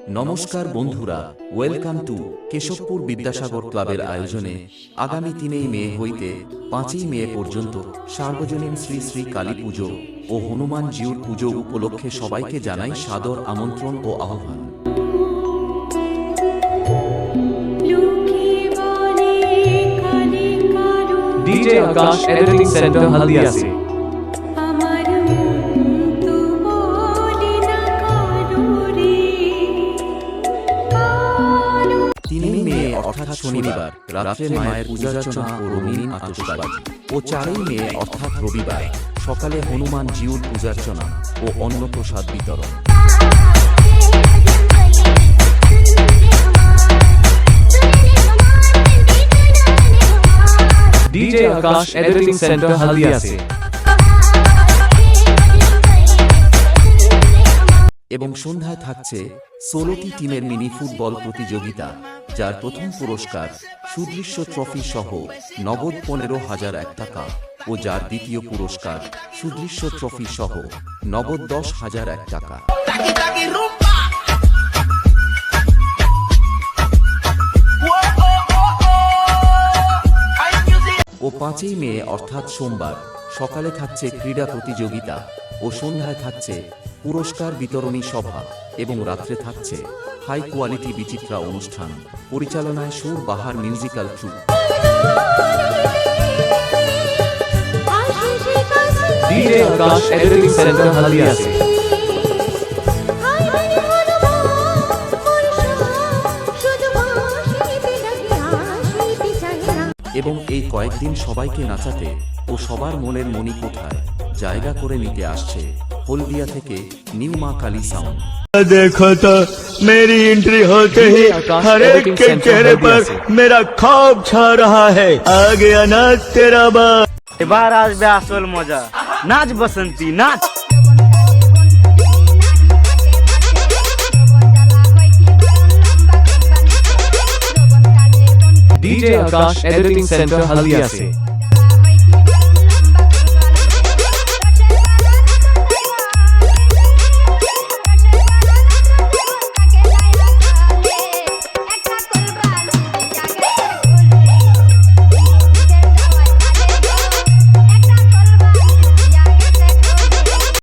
নমস্কার বন্ধুরা, welcome to Keshabpur Vidyasagar ক্লাবের আয়োজনে আগামী 3 মে হইতে 5 মে পর্যন্ত সার্বজনীন শ্রী শ্রী কালী পুজো ও হনুমান জিউর পুজো উপলক্ষে সবাইকে জানাই সাদর আমন্ত্রণ ও আহ্বান। DJ Akash Editing Center Haldia se 3 মে অর্থাৎ শনিবার রাত্রে মায়ের পূজার্চনা ও রঙিন আতশবাজি ও 4 মে অর্থাৎ রবিবার সকালে হনুমান জিউর পূজার্চনা ও অন্নপ্রসাদ বিতরণ। DJ Akash Editing Center Haldia se এবং সন্ধ্যায় থাকছে 16টি টিমের মিনি ফুটবল প্রতিযোগিতা, যার প্রথম পুরস্কার সুদৃশ্য ট্রফি সহ নগদ 15,001 টাকা ও যার দ্বিতীয় পুরস্কার সুদৃশ্য ট্রফি সহ নগদ 10,001 টাকা। ও 5 মে অর্থাৎ সোমবার সকালে থাকছে ক্রীড়া প্রতিযোগিতা ও সন্ধ্যায় থাকছে পুরস্কার বিতরণী সভা এবং রাত্রে থাকছে হাই কোয়ালিটি বিচিত্রা অনুষ্ঠান পরিচালনায় Sur Bahar musical troupe. DJ Akash Editing Center Haldia se এবং এই কয়েকদিন সবাইকে নাচাতে ও সবার মনের মনি কোঠায় জায়গা করে নিতে আসছে হলদিয়া থেকে নিউ মা কালী সাউন্ড। देखो तो मेरी एंट्री होते ही हर एक के चेहरे पर मेरा खौफ छा रहा है। आ गया नाच तेरा बाप। এবার আসবে আসল মজা, নাচ বসন্তী নাচ। DJ Akash Editing Center Haldia se